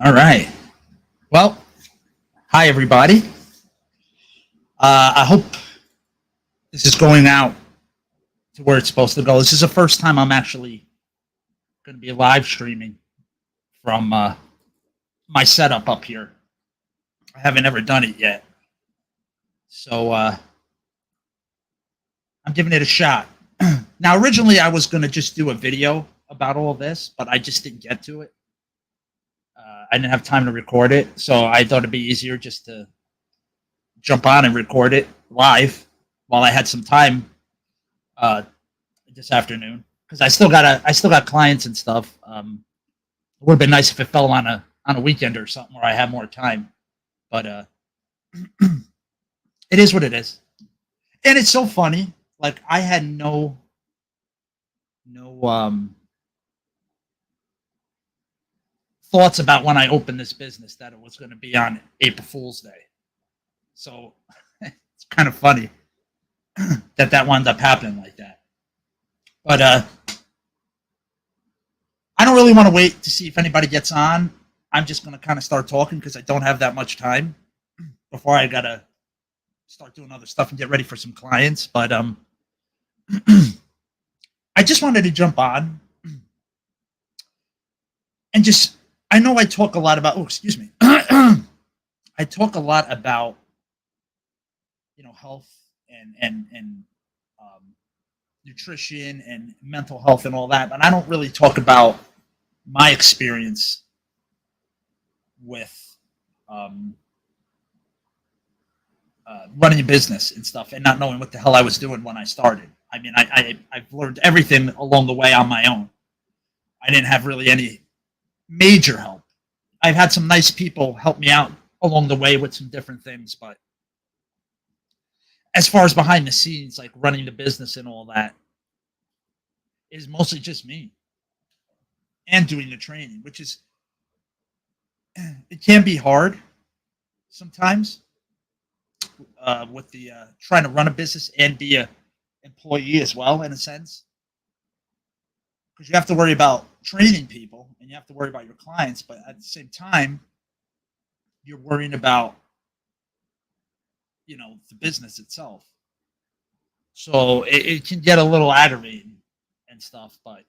All right. Well, hi everybody. I hope this is going out to where it's supposed to go. This is the first time I'm actually going to be live streaming from my setup up here. I haven't ever done it yet, so I'm giving it a shot. Now, originally, I was going to just do a video about all this, but I just didn't get to it. I didn't have time to record it, so I thought it'd be easier just to jump on and record it live while I had some time uh, this afternoon because I still got clients and stuff. It would have been nice if it fell on a weekend or something where I had more time, but it is what it is, and it's so funny. Like I had no thoughts about when I opened this business that it was going to be on April Fool's Day, so it's kind of funny that wound up happening like that. But I don't really want to wait to see if anybody gets on. I'm just going to kind of start talking because I don't have that much time before I gotta start doing other stuff and get ready for some clients. But I just wanted to jump on and just I know I talk a lot about excuse me. I talk a lot about health and um, nutrition and mental health and all that, but I don't really talk about my experience with um, running a business and stuff and not knowing what the hell I was doing when I started. I mean, I've learned everything along the way on my own. I didn't have really any major help. I've had some nice people help me out along the way with some different things, but as far as behind the scenes, like running the business and all that, is mostly just me and doing the training, which is it can be hard sometimes with the trying to run a business and be a employee as well in a sense because you have to worry about training people and you have to worry about your clients, but at the same time you're worrying about the business itself. So it can get a little aggravating and stuff, but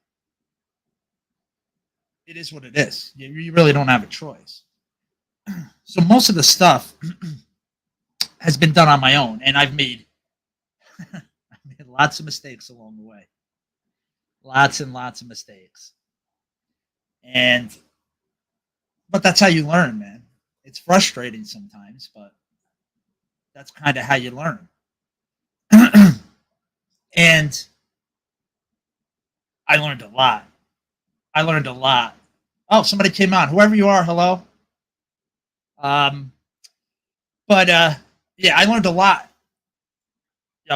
it is what it is. You really don't have a choice. So most of the stuff has been done on my own, and I've made I made lots of mistakes along the way, lots and lots of mistakes, and but that's how you learn, man. It's frustrating sometimes, but that's kind of how you learn. And I learned a lot. I learned a lot. Oh, somebody came on. Whoever you are, hello. Um, but yeah, I learned a lot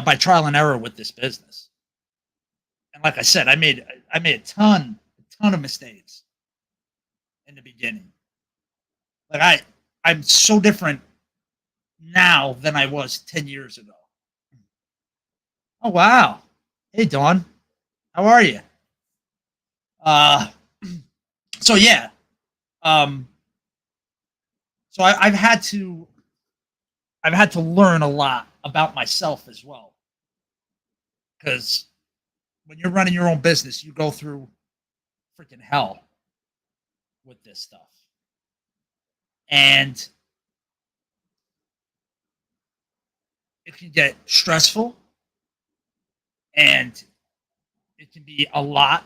by trial and error with this business. And like I said, I made a ton of mistakes in the beginning. Like I'm so different now than I was 10 years ago. Oh wow. Hey Dawn, how are you? Uh, so yeah. Um, so I've had to learn a lot about myself as well because when you're running your own business, you go through freaking hell with this stuff, and it can get stressful, and it can be a lot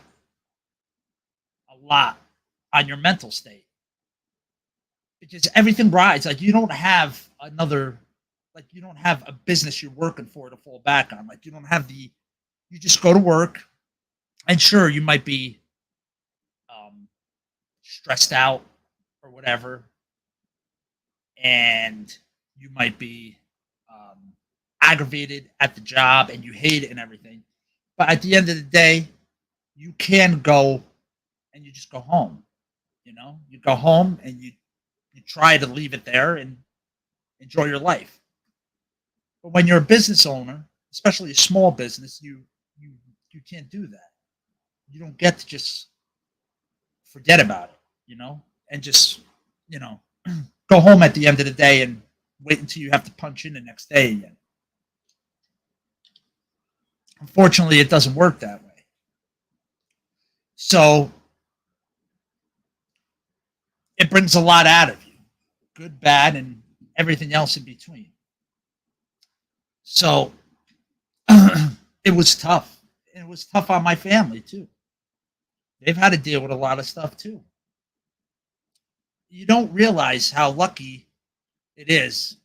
on your mental state because everything rides. Like you don't have a business you're working for to fall back on. Like you don't have you just go to work, and sure, you might be um, stressed out or whatever, and you might be um, aggravated at the job and you hate it and everything. But at the end of the day, you can go and you just go home. You go home and you try to leave it there and enjoy your life. But when you're a business owner, especially a small business, you you can't do that. You don't get to just forget about it, and just you know, go home at the end of the day and wait until you have to punch in the next day again. Unfortunately, it doesn't work that way. So it brings a lot out of you, good, bad, and everything else in between. So it was tough. And it was tough on my family too. They've had to deal with a lot of stuff too. You don't realize how lucky it is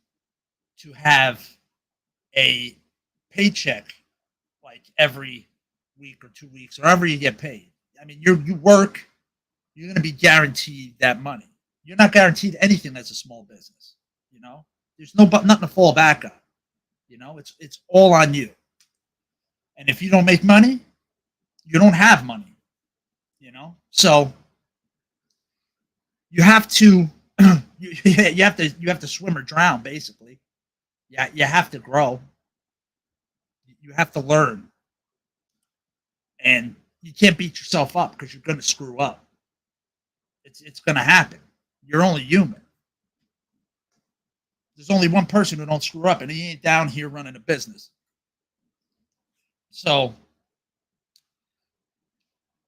to have a paycheck like every week or 2 weeks or ever you get paid. I mean, you work, you're going to be guaranteed that money. You're not guaranteed anything that's a small business. You know, there's nothing to fall back on. You know, it's all on you. And if you don't make money, you don't have money. You know, so you have to you have to swim or drown basically. Yeah, you have to grow. You have to learn, and you can't beat yourself up because you're going to screw up. It's going to happen. You're only human. There's only one person who don't screw up, and he ain't down here running a business. So,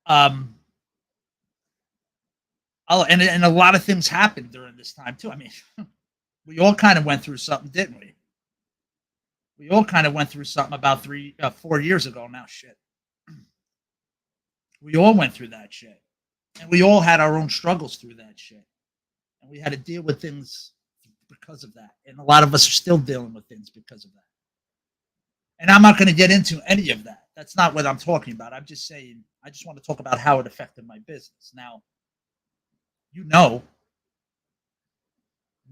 and a lot of things happened during this time too. I mean, we all kind of went through something, didn't we? We all kind of went through something about 4 years ago now. Shit, we all went through that shit, and we all had our own struggles through that shit, and we had to deal with things because of that. And a lot of us are still dealing with things because of that. And I'm not going to get into any of that. That's not what I'm talking about. I'm just saying, I just want to talk about how it affected my business. Now, you know,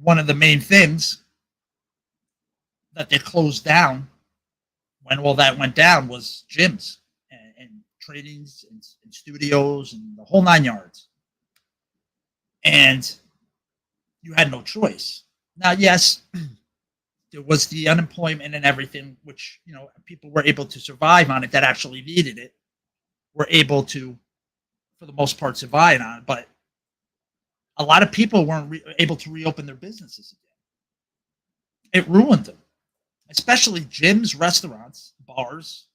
one of the main things that they closed down when all that went down was gyms and trainings and studios and the whole 9 yards. And you had no choice. Now, yes, there was the unemployment and everything, which, you know, people were able to survive on it that actually needed it, were able to, for the most part, survive on it. But a lot of people weren't able to reopen their businesses again. It ruined them, especially gyms, restaurants, bars.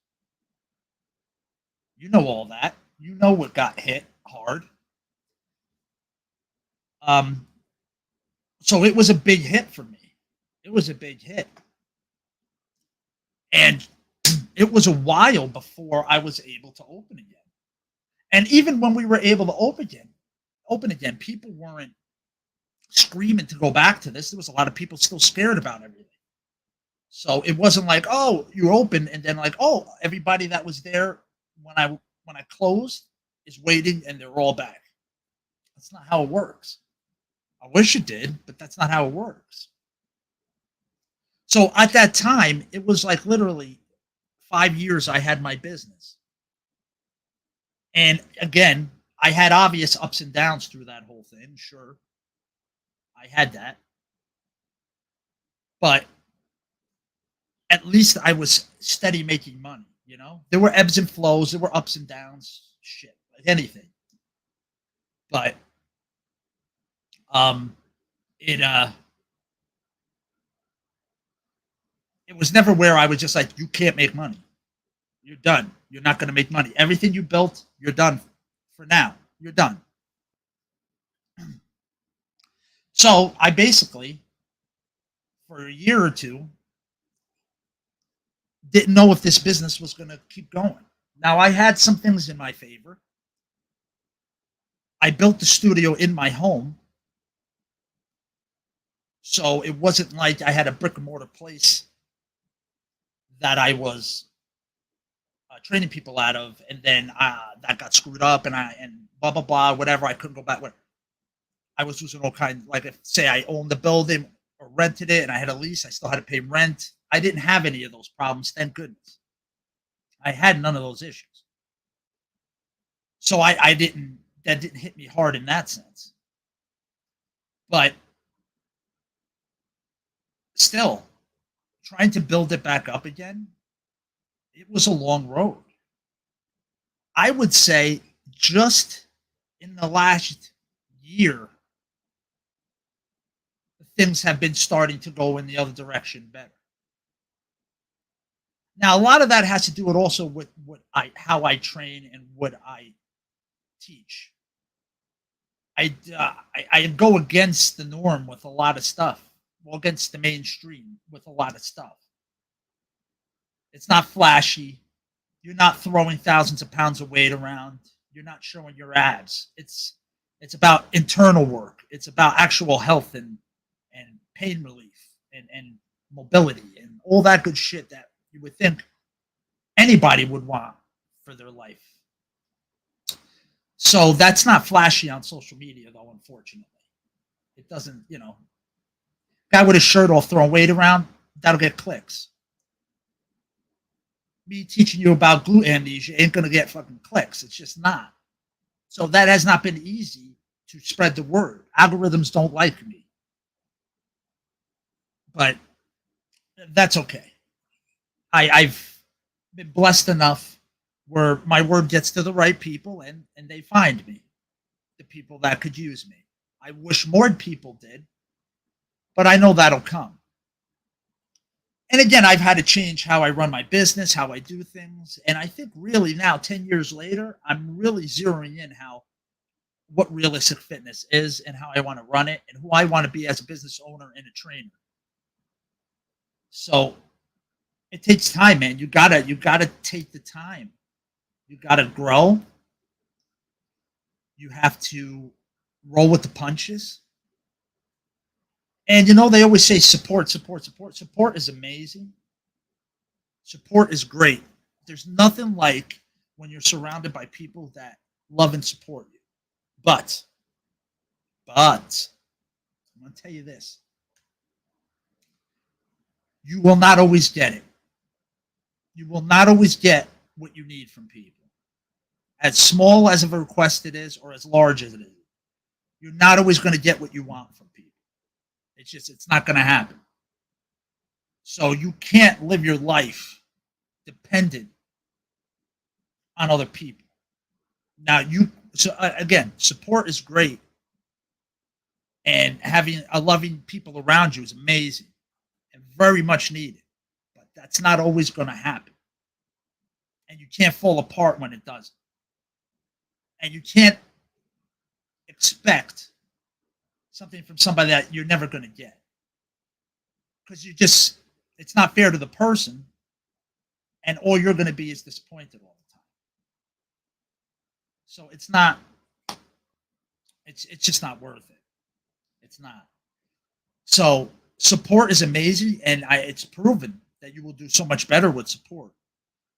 You know all that. You know what got hit hard. So it was a big hit for me. It was a big hit. And it was a while before I was able to open again. And even when we were able to open again, people weren't screaming to go back to this. There was a lot of people still scared about everything. So it wasn't like, oh, you're open, and then like, oh, everybody that was there when I closed is waiting and they're all back. That's not how it works. I wish it did, but that's not how it works. So at that time, it was like literally 5 years I had my business. And again, I had obvious ups and downs through that whole thing. Sure, I had that. But at least I was steady making money, you know? There were ebbs and flows, there were ups and downs, shit, like anything. But it it was never where I was just like, you can't make money. You're done. You're not going to make money. Everything you built, you're done for now. You're done. So I basically, for a year or two, didn't know if this business was going to keep going. Now, I had some things in my favor. I built the studio in my home. So it wasn't like I had a brick and mortar place that I was training people out of, and then that got screwed up, and blah blah blah, whatever. I couldn't go back. I was losing all kinds. Like, if say I owned the building or rented it, and I had a lease, I still had to pay rent. I didn't have any of those problems, thank goodness. I had none of those issues. So I didn't. That didn't hit me hard in that sense. But still, trying to build it back up again, it was a long road. I would say just in the last year, things have been starting to go in the other direction better. Now, a lot of that has to do with also with how I train and what I teach. I go against the norm with a lot of stuff. Well, against the mainstream with a lot of stuff. It's not flashy. You're not throwing thousands of pounds of weight around. You're not showing your abs. It's about internal work. It's about actual health and pain relief and mobility and all that good shit that you would think anybody would want for their life. So that's not flashy on social media, though, unfortunately. It doesn't, guy with a shirt off throwing weight around, that'll get clicks. Me teaching you about glute amnesia ain't going to get fucking clicks. It's just not. So that has not been easy to spread the word. Algorithms don't like me. But that's okay. I've been blessed enough where my word gets to the right people and they find me, the people that could use me. I wish more people did, but I know that'll come. And again, I've had to change how I run my business, how I do things. And I think really now, 10 years later, I'm really zeroing in what realistic fitness is and how I want to run it and who I want to be as a business owner and a trainer. So it takes time, man. You gotta take the time. You gotta grow. You have to roll with the punches. And they always say support, support, support. Support is amazing. Support is great. There's nothing like when you're surrounded by people that love and support you. But I'm going to tell you this. You will not always get it. You will not always get what you need from people. As small as of a request it is or as large as it is. You're not always going to get what you want from people. It's not going to happen. So you can't live your life dependent on other people. Now again, support is great. And having a loving people around you is amazing and very much needed. But that's not always going to happen. And you can't fall apart when it doesn't. And you can't expect something from somebody that you're never going to get. Because it's not fair to the person. And all you're going to be is disappointed all the time. So it's just not worth it. It's not. So support is amazing. And it's proven that you will do so much better with support.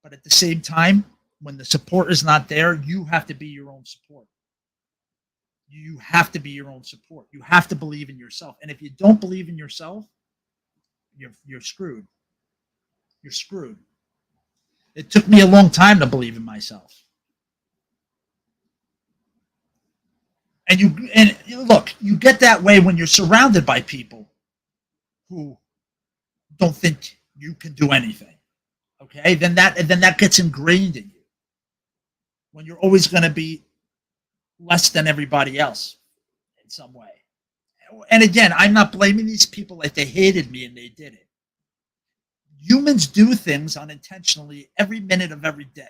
But at the same time, when the support is not there, you have to be your own support. You have to be your own support. You have to believe in yourself. And if you don't believe in yourself, you're screwed. You're screwed. It took me a long time to believe in myself. And look, you get that way when you're surrounded by people who don't think you can do anything. Okay? Then that gets ingrained in you. When you're always going to be less than everybody else in some way. And again, I'm not blaming these people like they hated me and they did it. Humans do things unintentionally every minute of every day.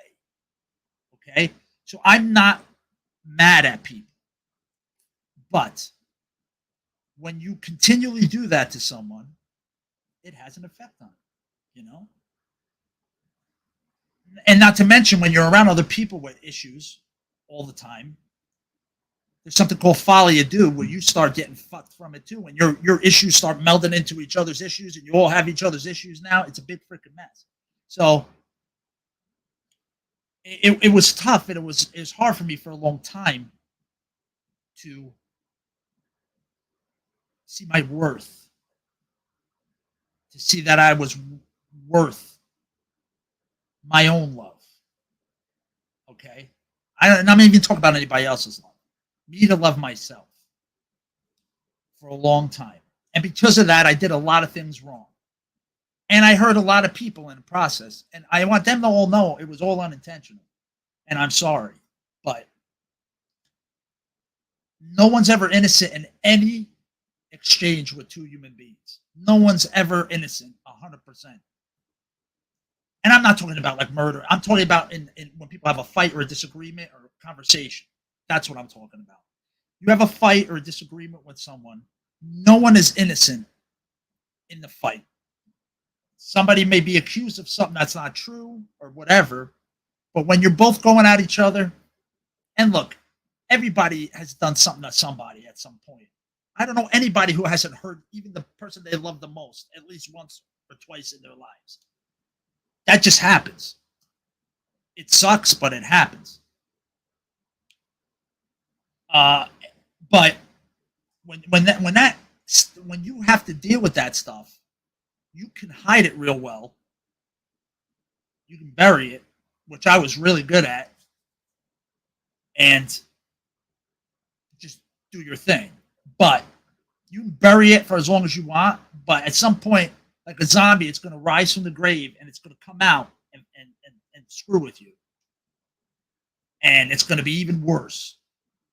Okay? So I'm not mad at people. But when you continually do that to someone, it has an effect on them, And not to mention when you're around other people with issues all the time, there's something called folly ado where you start getting fucked from it too. When your issues start melding into each other's issues and you all have each other's issues now, it's a big freaking mess. So it was tough and it was hard for me for a long time to see my worth, to see that I was worth my own love. Okay? I'm not even talking about anybody else's love. Me to love myself for a long time. And because of that, I did a lot of things wrong. And I hurt a lot of people in the process. And I want them to all know it was all unintentional. And I'm sorry. But no one's ever innocent in any exchange with two human beings. No one's ever innocent 100%. And I'm not talking about like murder. I'm talking about in when people have a fight or a disagreement or a conversation. That's what I'm talking about. You have a fight or a disagreement with someone. No one is innocent in the fight. Somebody may be accused of something that's not true or whatever, but when you're both going at each other, and look, everybody has done something to somebody at some point. I don't know anybody who hasn't hurt even the person they love the most at least once or twice in their lives. That just happens. It sucks, but it happens. Uh, but when you have to deal with that stuff, you can hide it real well. You can bury it, which I was really good at, and just do your thing. But you can bury it for as long as you want. But at some point, like a zombie, it's going to rise from the grave and it's going to come out and screw with you. And it's going to be even worse.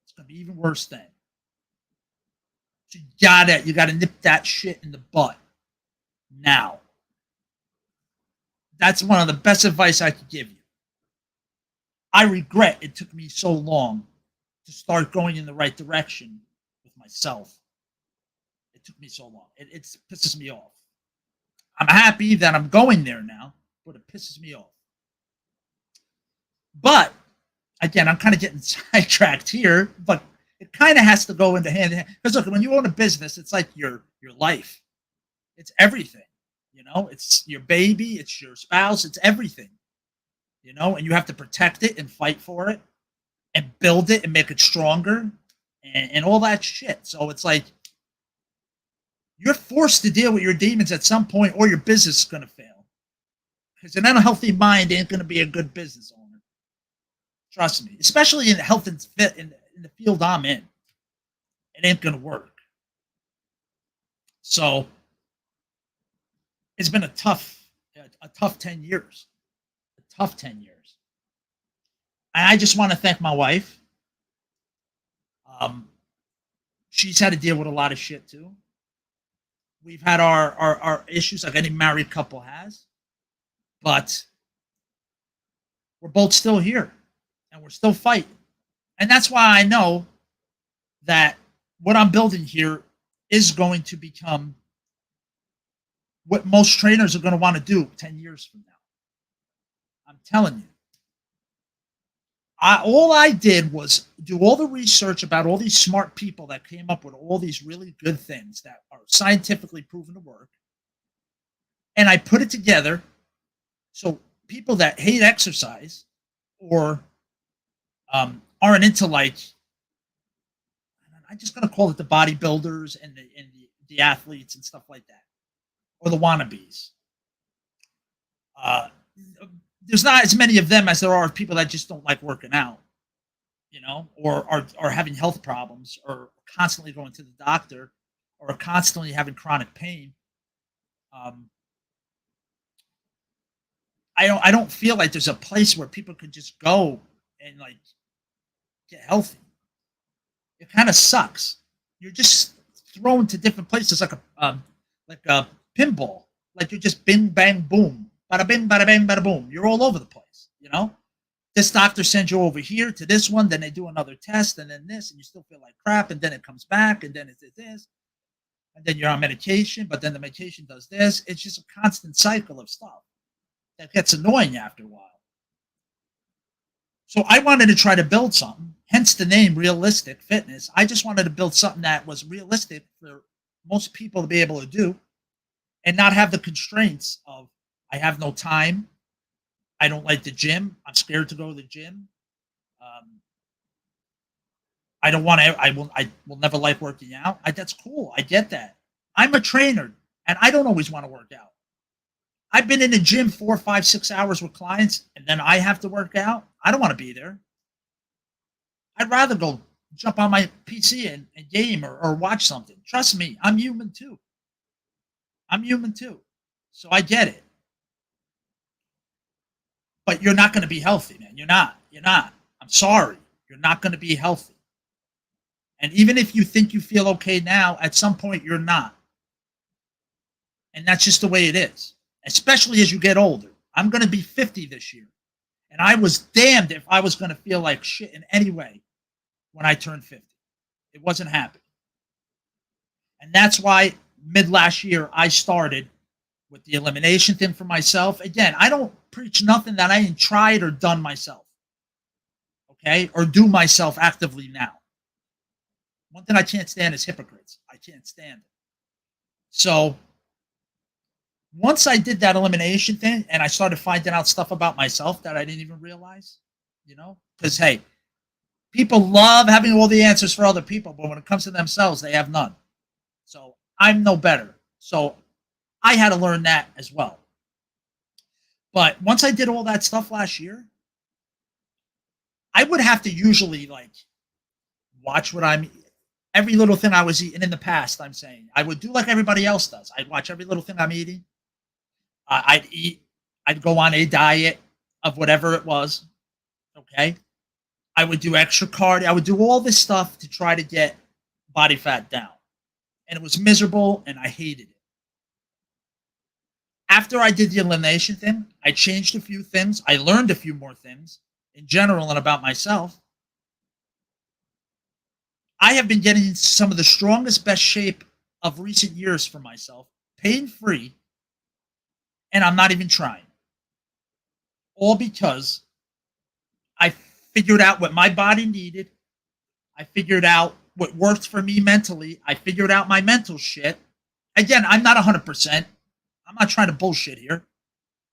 It's going to be even worse then. So you gotta nip that shit in the butt now. That's one of the best advice I could give you. I regret it took me so long to start going in the right direction with myself. It took me so long. It pisses me off. I'm happy that I'm going there now, but it pisses me off. But again, I'm kind of getting sidetracked here, but it kind of has to go into hand in hand. Because look, when you own a business, it's like your life. It's everything. You know, it's your baby, it's your spouse, it's everything. You know, and you have to protect it and fight for it and build it and make it stronger and all that shit. So it's like you're forced to deal with your demons at some point or your business is going to fail. Because an unhealthy mind ain't going to be a good business owner. Trust me, especially in the health and fit in the field I'm in. It ain't going to work. So it's been a tough 10 years. A tough 10 years. And I just want to thank my wife. She's had to deal with a lot of shit too. We've had our issues like any married couple has. But we're both still here. And we're still fighting. And that's why I know that what I'm building here is going to become what most trainers are going to want to do 10 years from now. I'm telling you. All I did was do all the research about all these smart people that came up with all these really good things that are scientifically proven to work. And I put it together so people that hate exercise or aren't into like, I'm just going to call it the bodybuilders and the athletes and stuff like that, or the wannabes. There's not as many of them as there are people that just don't like working out, you know, or are having health problems, or constantly going to the doctor, or constantly having chronic pain. I don't feel like there's a place where people could just go and like get healthy. It kind of sucks. You're just thrown to different places like a pinball. Like you're just bing bang boom, bada bing bada bang bada boom. You're all over the place. You know, this doctor sends you over here to this one, then they do another test, and then this, and you still feel like crap, and then it comes back, and then it's this, and then you're on medication, but then the medication does this. It's just a constant cycle of stuff that gets annoying after a while. So I wanted to try to build something, hence the name Realistic Fitness. I just wanted to build something that was realistic for most people to be able to do and not have the constraints of I have no time. I don't like the gym. I'm scared to go to the gym. I don't want to. I will never like working out. That's cool. I get that. I'm a trainer, and I don't always want to work out. I've been in the gym 4, 5, 6 hours with clients, and then I have to work out. I don't want to be there. I'd rather go jump on my PC and game or watch something. Trust me, I'm human too. I'm human too. So I get it. But you're not going to be healthy, man. You're not. You're not. I'm sorry. You're not going to be healthy. And even if you think you feel okay now, at some point you're not. And that's just the way it is, especially as you get older. I'm going to be 50 this year. And I was damned if I was going to feel like shit in any way when I turned 50. It wasn't happening. And that's why mid last year I started with the elimination thing for myself. Again, I don't preach nothing that I ain't tried or done myself. Okay? Or do myself actively now. One thing I can't stand is hypocrites. I can't stand it. So once I did that elimination thing and I started finding out stuff about myself that I didn't even realize, because hey, people love having all the answers for other people, but when it comes to themselves, they have none. So I'm no better. So I had to learn that as well. But once I did all that stuff last year, I would have to usually like watch what I'm every little thing I was eating in the past. I'm saying I would do like everybody else does. I'd watch every little thing I'm eating. I'd eat. I'd go on a diet of whatever it was. Okay. I would do extra cardio. I would do all this stuff to try to get body fat down. And it was miserable and I hated it. After I did the elimination thing, I changed a few things. I learned a few more things in general and about myself. I have been getting into some of the strongest, best shape of recent years for myself, pain free, and I'm not even trying. All because I figured out what my body needed. I figured out what worked for me mentally. I figured out my mental shit. Again, I'm not 100%. I'm not trying to bullshit here,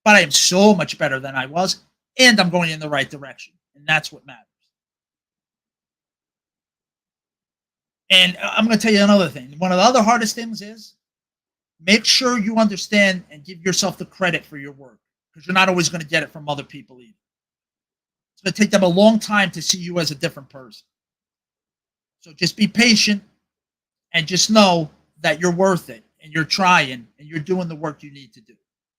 but I am so much better than I was, and I'm going in the right direction, and that's what matters. And I'm going to tell you another thing. One of the other hardest things is make sure you understand and give yourself the credit for your work, because you're not always going to get it from other people either. It's going to take them a long time to see you as a different person. So just be patient and just know that you're worth it and you're trying and you're doing the work you need to do.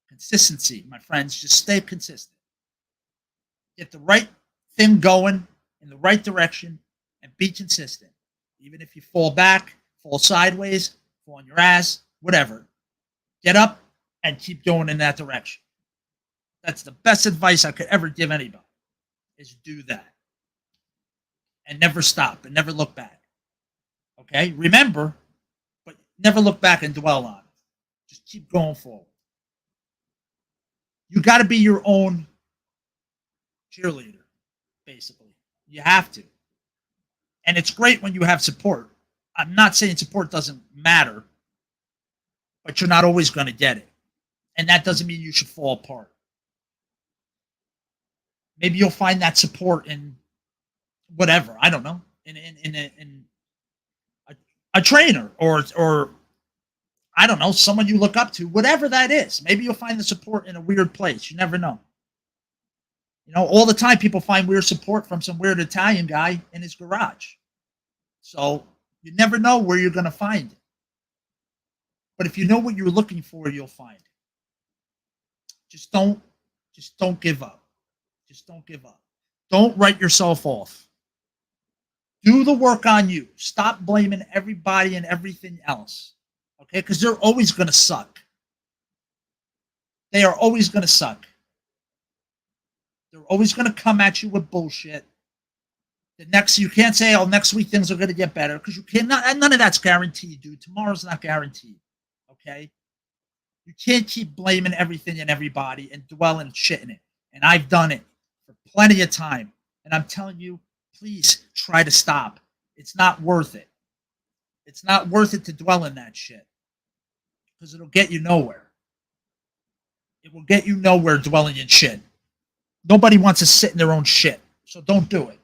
Consistency, my friends, just stay consistent. Get the right thing going in the right direction and be consistent. Even if you fall back, fall sideways, fall on your ass, whatever. Get up and keep going in that direction. That's the best advice I could ever give anybody, is do that. And never stop and never look back. Okay? Remember, but never look back and dwell on it. Just keep going forward. You got to be your own cheerleader, basically. You have to. And it's great when you have support. I'm not saying support doesn't matter, but you're not always going to get it. And that doesn't mean you should fall apart. Maybe you'll find that support in whatever, I don't know, in a trainer or I don't know, someone you look up to, whatever that is. Maybe you'll find the support in a weird place. You never know. All the time people find weird support from some weird Italian guy in his garage. So you never know where you're going to find it. But if you know what you're looking for, you'll find it. Just don't give up. Just don't give up. Don't write yourself off. Do the work on you. Stop blaming everybody and everything else. Okay? Because they're always going to suck. They are always going to suck. They're always going to come at you with bullshit. You can't say, oh, next week things are going to get better, because you cannot. None of that's guaranteed, dude. Tomorrow's not guaranteed. Okay? You can't keep blaming everything and everybody and dwelling and shitting it. And I've done it for plenty of time. And I'm telling you, please try to stop. It's not worth it. It's not worth it to dwell in that shit, because it'll get you nowhere. It will get you nowhere dwelling in shit. Nobody wants to sit in their own shit, so don't do it.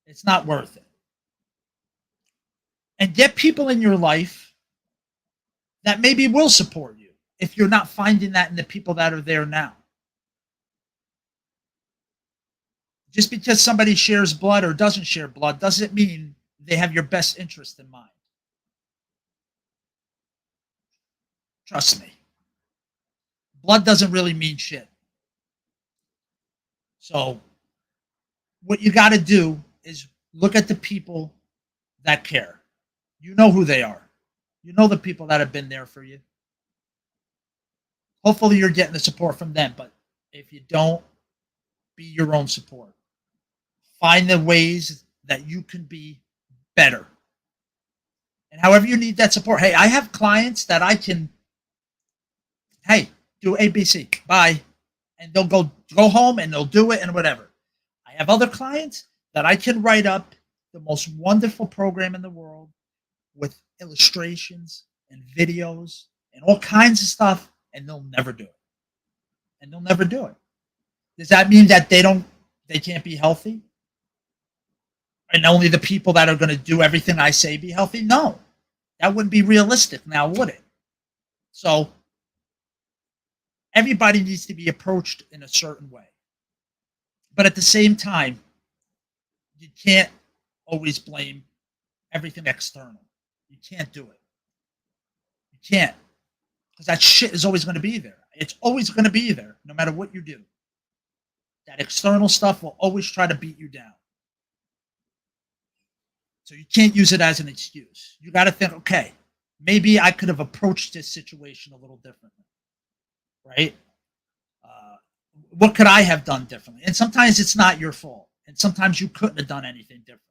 It's not worth it. And get people in your life that maybe will support you if you're not finding that in the people that are there now. Just because somebody shares blood or doesn't share blood doesn't mean they have your best interest in mind. Trust me. Blood doesn't really mean shit. So what you got to do is look at the people that care. You know who they are. You know the people that have been there for you. Hopefully you're getting the support from them, but if you don't, be your own support. Find the ways that you can be better. And however you need that support. Hey, I have clients that I can, hey, do ABC. Bye. And they'll go home and they'll do it and whatever. I have other clients that I can write up the most wonderful program in the world with illustrations and videos and all kinds of stuff, and they'll never do it. And they'll never do it. Does that mean that they can't be healthy? And only the people that are going to do everything I say be healthy? No. That wouldn't be realistic now, would it? So everybody needs to be approached in a certain way. But at the same time, you can't always blame everything external. You can't do it. You can't. Because that shit is always going to be there. It's always going to be there, no matter what you do. That external stuff will always try to beat you down. So you can't use it as an excuse. You got to think, okay, maybe I could have approached this situation a little differently, right? What could I have done differently? And sometimes it's not your fault. And sometimes you couldn't have done anything different,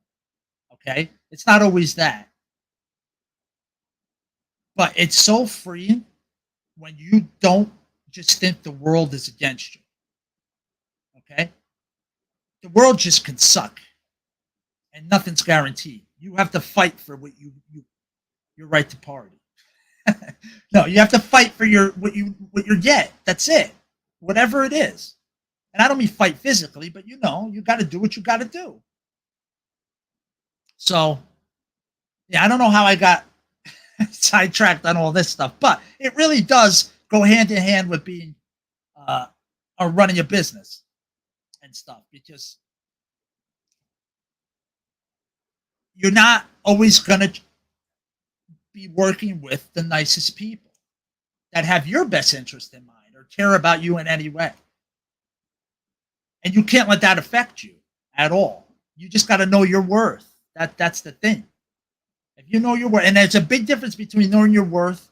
okay? It's not always that. But it's so freeing when you don't just think the world is against you, okay? The world just can suck, and nothing's guaranteed. You have to fight for what your right to party. No, you have to fight for what you get. That's it. Whatever it is. And I don't mean fight physically, but you got to do what you got to do. So, yeah, I don't know how I got sidetracked on all this stuff, but it really does go hand in hand with being or running a business and stuff, because you're not always going to be working with the nicest people that have your best interest in mind or care about you in any way. And you can't let that affect you at all. You just got to know your worth. That's the thing. If you know your worth, and there's a big difference between knowing your worth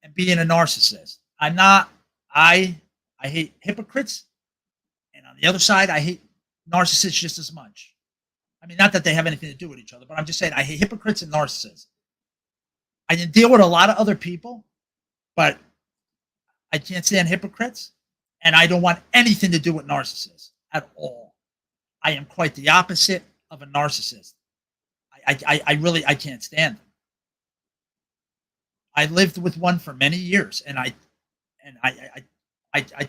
and being a narcissist. I hate hypocrites, and on the other side, I hate narcissists just as much. I mean, not that they have anything to do with each other, but I'm just saying I hate hypocrites and narcissists. I can deal with a lot of other people, but I can't stand hypocrites, and I don't want anything to do with narcissists at all. I am quite the opposite of a narcissist. I can't stand them. I lived with one for many years, and I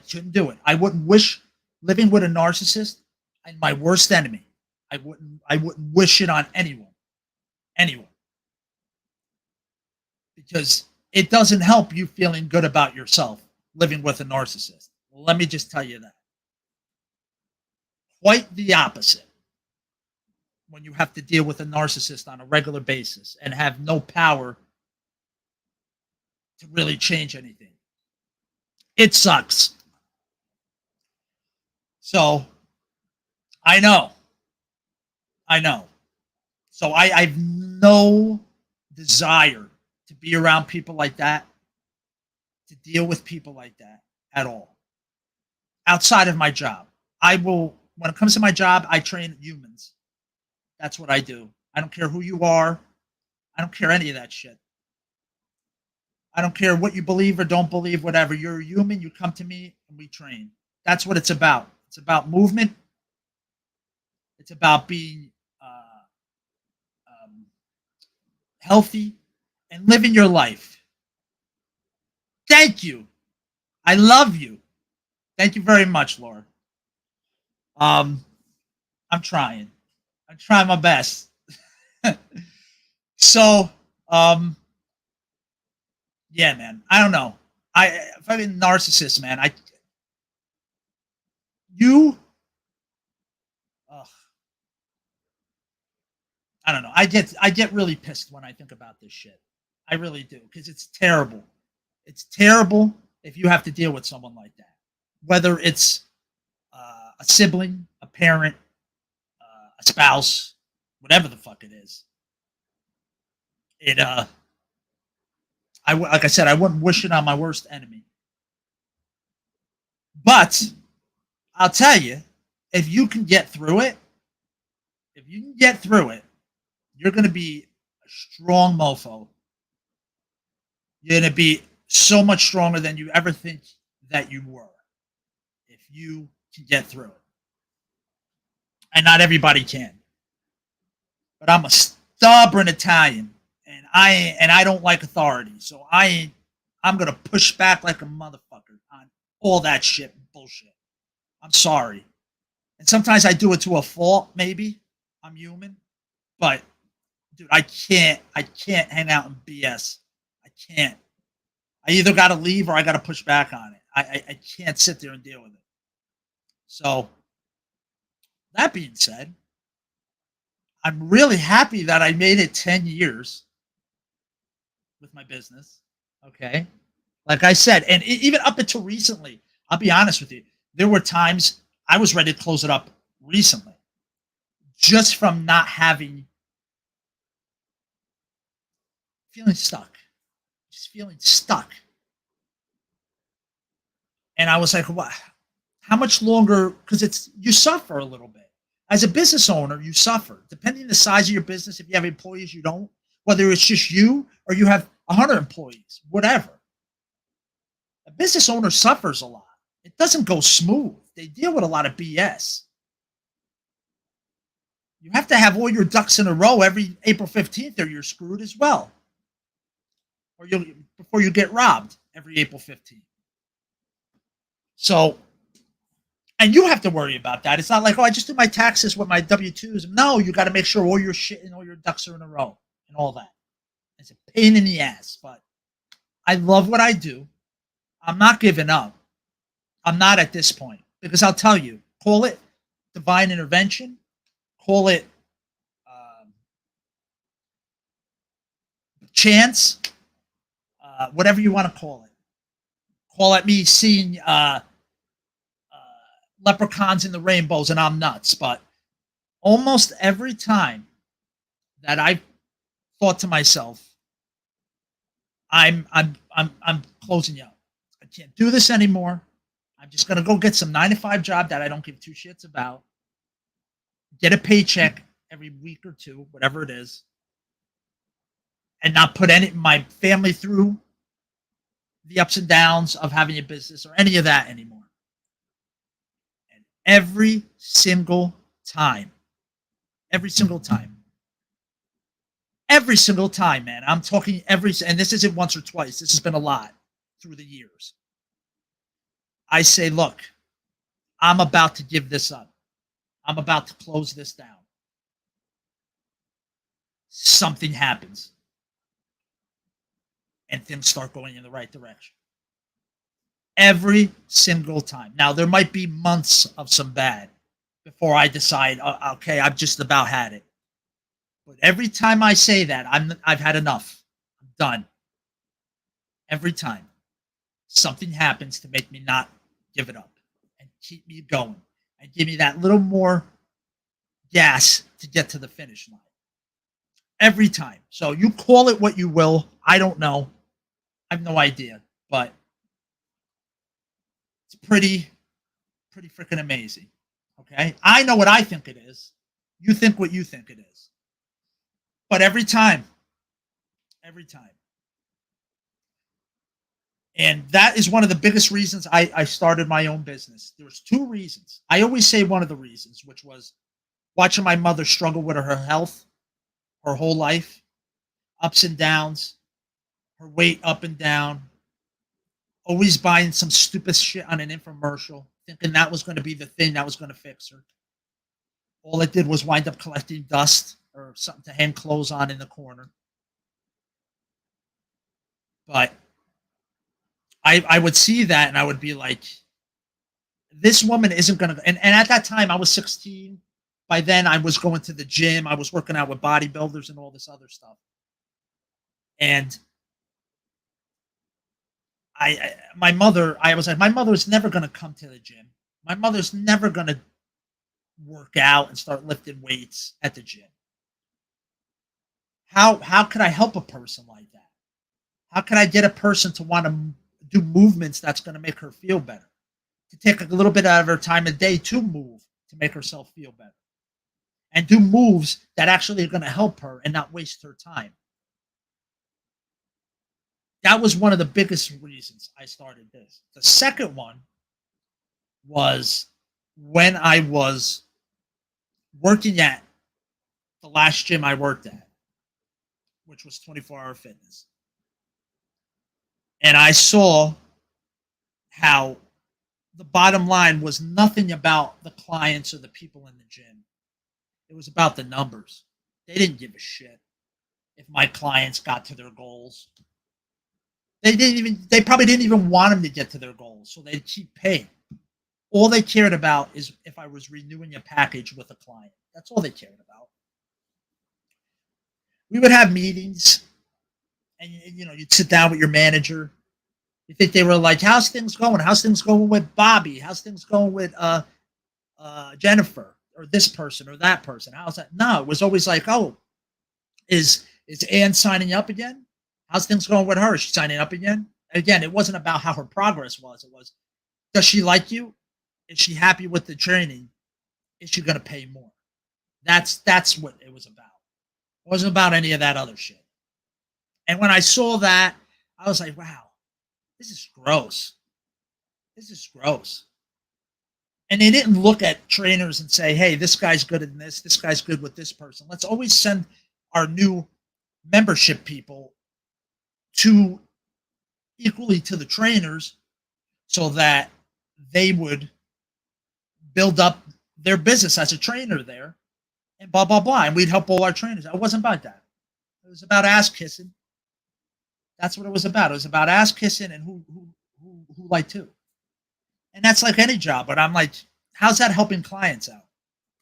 couldn't do it. I wouldn't wish living with a narcissist and my worst enemy. I wouldn't wish it on anyone. Because it doesn't help you feeling good about yourself living with a narcissist. Well, let me just tell you that. Quite the opposite when you have to deal with a narcissist on a regular basis and have no power to really change anything. It sucks. So, I know. So I've no desire to be around people like that, to deal with people like that at all. Outside of my job, when it comes to my job, I train humans. That's what I do. I don't care who you are. I don't care any of that shit. I don't care what you believe or don't believe, whatever. You're a human. You come to me and we train. That's what it's about. It's about movement. It's about being healthy and living your life. Thank you. I love you. Thank you very much, Laura. I'm trying. I'm trying my best. So, yeah, man. I don't know. If I'm a narcissist, man, I don't know. I get really pissed when I think about this shit. I really do, because it's terrible. It's terrible if you have to deal with someone like that, whether it's a sibling, a parent, a spouse, whatever the fuck it is. it like I said, I wouldn't wish it on my worst enemy. But I'll tell you, if you can get through it, if you can get through it, you're going to be a strong mofo. You're going to be so much stronger than you ever think that you were if you can get through it. And not everybody can. But I'm a stubborn Italian, and I don't like authority. So I'm gonna push back like a motherfucker on all that shit and bullshit. I'm sorry. And sometimes I do it to a fault, maybe. I'm human. But dude, I can't hang out in BS. I can't. I either gotta leave or I gotta push back on it. I can't sit there and deal with it. So that being said, I'm really happy that I made it 10 years with my business. Okay. Like I said, and even up until recently, I'll be honest with you, there were times I was ready to close it up recently just from not having, feeling stuck, just feeling stuck. And I was like, what? How much longer? Because you suffer a little bit. As a business owner, you suffer. Depending on the size of your business, if you have employees, you don't. Whether it's just you or you have 100 employees, whatever. A business owner suffers a lot. It doesn't go smooth. They deal with a lot of BS. You have to have all your ducks in a row every April 15th or you're screwed as well. Or before you get robbed every April 15th. So, and you have to worry about that. It's not like, oh, I just do my taxes with my W-2s. No, you got to make sure all your shit and all your ducks are in a row and all that. It's a pain in the ass, but I love what I do. I'm not giving up. I'm not at this point because I'll tell you, call it divine intervention, call it chance, whatever you want to call it. Call it me seeing leprechauns in the rainbows and I'm nuts, but almost every time that I've thought to myself, I'm closing out. I can't do this anymore. I'm just gonna go get some 9 to 5 job that I don't give two shits about. Get a paycheck every week or two, whatever it is, and not put my family through the ups and downs of having a business or any of that anymore. And every single time, every single time, man. I'm talking and this isn't once or twice. This has been a lot through the years. I say, look, I'm about to give this up. I'm about to close this down. Something happens. And things start going in the right direction. Every single time. Now, there might be months of some bad before I decide, okay, I've just about had it. But every time I say that, I've had enough. I'm done. Every time. Something happens to make me not give it up and keep me going and give me that little more gas to get to the finish line. Every time. So you call it what you will. I don't know. I have no idea, but it's pretty freaking amazing. Okay? I know what I think it is. You think what you think it is. But every time. And that is one of the biggest reasons I started my own business. There was 2 reasons. I always say one of the reasons, which was watching my mother struggle with her health her whole life, ups and downs, her weight up and down, always buying some stupid shit on an infomercial, thinking that was going to be the thing that was going to fix her. All it did was wind up collecting dust or something to hang clothes on in the corner. But I would see that and I would be like, this woman isn't going to. And at that time, I was 16. By then, I was going to the gym. I was working out with bodybuilders and all this other stuff. And my mother, I was like, my mother's never going to come to the gym. My mother's never going to work out and start lifting weights at the gym. how could I help a person like that? How can I get a person to want to do movements that's going to make her feel better? To take a little bit out of her time a day to move to make herself feel better. And do moves that actually are going to help her and not waste her time. That was one of the biggest reasons I started this. The second one was when I was working at the last gym I worked at, which was 24-hour fitness. And I saw how the bottom line was nothing about the clients or the people in the gym. It was about the numbers. They didn't give a shit if my clients got to their goals. They probably didn't even want them to get to their goals, so they'd keep paying. All they cared about is if I was renewing a package with a client. That's all they cared about. We would have meetings, and you'd sit down with your manager. You think they were like, "How's things going? How's things going with Bobby? How's things going with Jennifer or this person or that person? How's that?" No, it was always like, "Oh, is Ann signing up again? How's things going with her? Is she signing up again?" Again, it wasn't about how her progress was. It was, does she like you? Is she happy with the training? Is she going to pay more? That's what it was about. It wasn't about any of that other shit. And when I saw that, I was like, wow, this is gross. This is gross. And they didn't look at trainers and say, hey, this guy's good in this guy's good with this person. Let's always send our new membership people to equally to the trainers so that they would build up their business as a trainer there and blah, blah, blah. And we'd help all our trainers. It wasn't about that. It was about ass kissing. That's what it was about. It was about ass kissing and who liked who. And that's like any job. But I'm like, how's that helping clients out?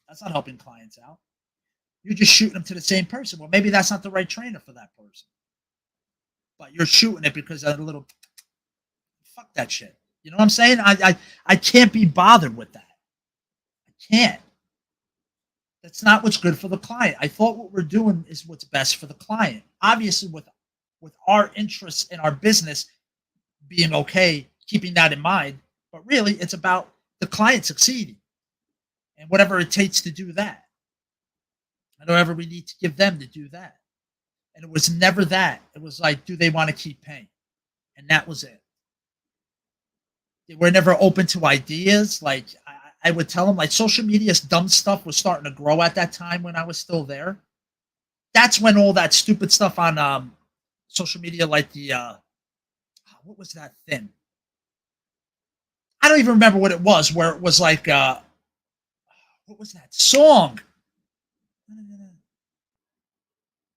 That's not helping clients out. You're just shooting them to the same person. Well, maybe that's not the right trainer for that person. But you're shooting it because of a little, fuck that shit. You know what I'm saying? I can't be bothered with that. I can't. That's not what's good for the client. I thought what we're doing is what's best for the client. Obviously, with our interests in our business being okay, keeping that in mind. But really, it's about the client succeeding and whatever it takes to do that. And whatever we need to give them to do that. And it was never that. It was like, do they want to keep paying? And that was it. They were never open to ideas. Like, I would tell them, like, social media's dumb stuff was starting to grow at that time when I was still there. That's when all that stupid stuff on social media, like the, what was that thing? I don't even remember what it was, where it was like, what was that song?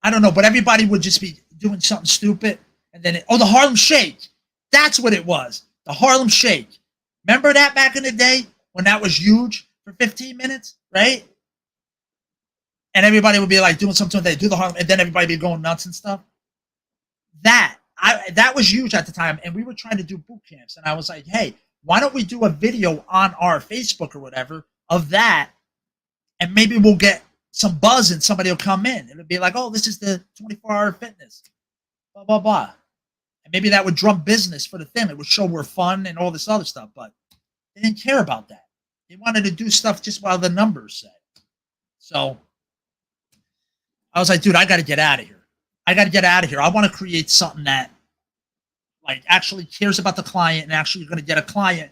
I don't know, but everybody would just be doing something stupid. And then, the Harlem Shake. That's what it was. The Harlem Shake. Remember that back in the day when that was huge for 15 minutes, right? And everybody would be like doing something, they do the Harlem, and then everybody would be going nuts and stuff. That was huge at the time. And we were trying to do boot camps. And I was like, hey, why don't we do a video on our Facebook or whatever of that? And maybe we'll get some buzz and somebody will come in. It'll be like, oh, this is the 24-hour fitness, blah, blah, blah. And maybe that would drum business for the thing. It would show we're fun and all this other stuff, but they didn't care about that. They wanted to do stuff just while the numbers said. So I was like, dude, I got to get out of here. I got to get out of here. I want to create something that like actually cares about the client and actually going to get a client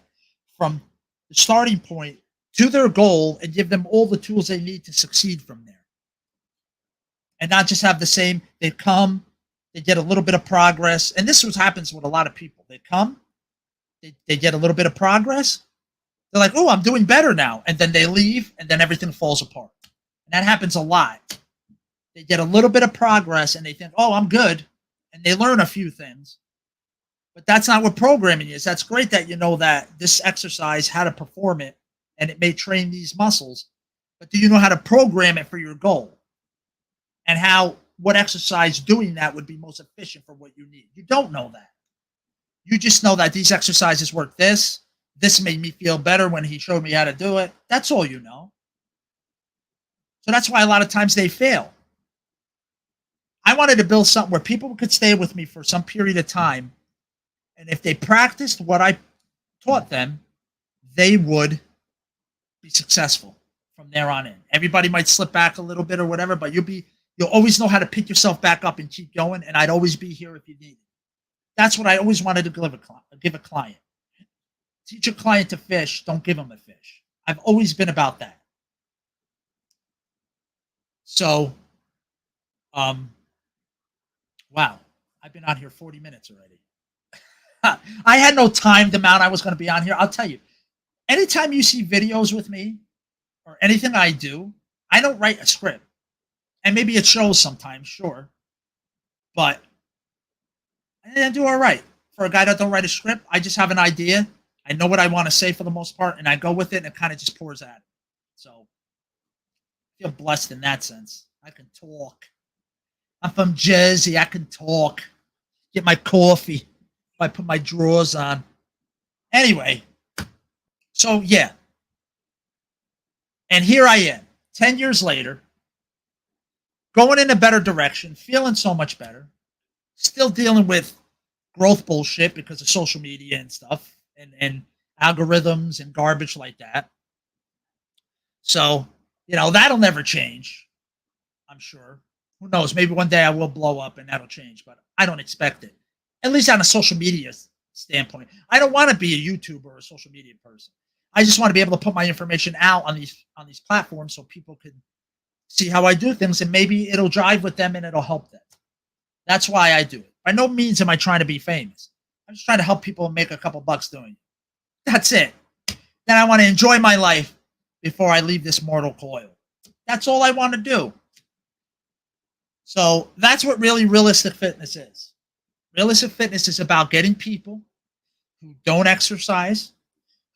from the starting point to their goal and give them all the tools they need to succeed from there. And not just have the same, they come, they get a little bit of progress. And this is what happens with a lot of people. They come, they get a little bit of progress. They're like, oh, I'm doing better now. And then they leave and then everything falls apart. And that happens a lot. They get a little bit of progress and they think, oh, I'm good. And they learn a few things. But that's not what programming is. That's great that you know that this exercise, how to perform it, and it may train these muscles, but do you know how to program it for your goal? And what exercise doing that would be most efficient for what you need? You don't know that. You just know that these exercises work this made me feel better when he showed me how to do it. That's all you know. So that's why a lot of times they fail. I wanted to build something where people could stay with me for some period of time, and if they practiced what I taught them, they would be successful from there on in. Everybody might slip back a little bit or whatever, but you'll always know how to pick yourself back up and keep going. And I'd always be here if you need it. That's what I always wanted to give a client. Teach a client to fish, don't give them a fish. I've always been about that. So, wow, I've been on here 40 minutes already. I had no timed amount I was going to be on here. I'll tell you, anytime you see videos with me or anything I do, I don't write a script. And maybe it shows sometimes, sure. But I do all right. For a guy that don't write a script, I just have an idea. I know what I want to say for the most part, and I go with it, and it kind of just pours out. So I feel blessed in that sense. I can talk. I'm from Jersey. I can talk. Get my coffee. I put my drawers on. Anyway, so yeah. And here I am, 10 years later, going in a better direction, feeling so much better, still dealing with growth bullshit because of social media and stuff and algorithms and garbage like that. So, that'll never change, I'm sure. Who knows? Maybe one day I will blow up and that'll change, but I don't expect it. At least on a social media standpoint. I don't want to be a YouTuber or a social media person. I just want to be able to put my information out on these platforms so people can see how I do things, and maybe it'll jive with them and it'll help them. That's why I do it. By no means am I trying to be famous. I'm just trying to help people make a couple bucks doing it. That's it. Then I want to enjoy my life before I leave this mortal coil. That's all I want to do. So that's what really realistic fitness is. Realistic fitness is about getting people who don't exercise,